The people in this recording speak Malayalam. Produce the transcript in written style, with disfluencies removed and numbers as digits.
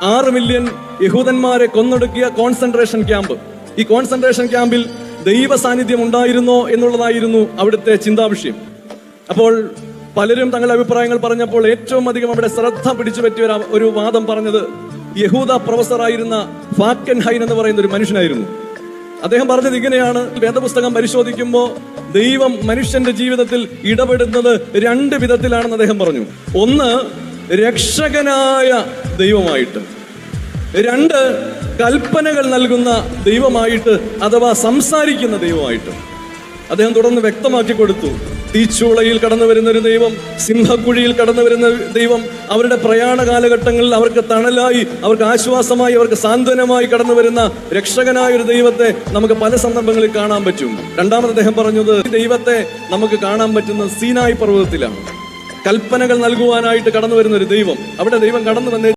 6 മില്യൺ യഹൂദന്മാരെ കൊന്നൊടുക്കിയ കോൺസെൻട്രേഷൻ ക്യാമ്പ്. ഈ കോൺസെൻട്രേഷൻ ക്യാമ്പിൽ ദൈവ സാന്നിധ്യം ഉണ്ടായിരുന്നോ എന്നുള്ളതായിരുന്നു അവിടുത്തെ ചിന്താവിഷയം. അപ്പോൾ പലരും തങ്ങളുടെ അഭിപ്രായങ്ങൾ പറഞ്ഞപ്പോൾ ഏറ്റവും അധികം അവിടെ ശ്രദ്ധ പിടിച്ചു പറ്റിയ ഒരു വാദം പറഞ്ഞത് യഹൂദ പ്രൊഫസറായിരുന്ന ഫാക്കൻഹൈൻ എന്ന് പറയുന്ന ഒരു മനുഷ്യനായിരുന്നു. അദ്ദേഹം പറഞ്ഞത് ഇങ്ങനെയാണ്: വേദപുസ്തകം പരിശോധിക്കുമ്പോൾ ദൈവം മനുഷ്യന്റെ ജീവിതത്തിൽ ഇടപെടുന്നത് 2 വിധത്തിലാണെന്ന് അദ്ദേഹം പറഞ്ഞു. ഒന്ന്, രക്ഷകനായ ദൈവമായിട്ട്; 2, കൽപ്പനകൾ നൽകുന്ന ദൈവമായിട്ട്, അഥവാ സംസാരിക്കുന്ന ദൈവമായിട്ട്. അദ്ദേഹം തുടർന്ന് വ്യക്തമാക്കി കൊടുത്തു: തീച്ചൂളയിൽ കടന്നു വരുന്ന ഒരു ദൈവം, സിംഹക്കുഴിയിൽ കടന്നു വരുന്ന ദൈവം, അവരുടെ പ്രയാണ കാലഘട്ടങ്ങളിൽ അവർക്ക് തണലായി, അവർക്ക് ആശ്വാസമായി, അവർക്ക് സാന്ത്വനമായി കടന്നു വരുന്ന രക്ഷകനായ ഒരു ദൈവത്തെ നമുക്ക് പല സന്ദർഭങ്ങളിൽ കാണാൻ പറ്റും. രണ്ടാമത് അദ്ദേഹം പറഞ്ഞത് ദൈവത്തെ നമുക്ക് കാണാൻ പറ്റുന്ന സീനായി പർവ്വതത്തിലാണ്. കൽപ്പനകൾ നൽകുവാനായിട്ട് കടന്നു വരുന്ന ഒരു ദൈവം. അവിടെ ദൈവം കടന്നു വന്നേ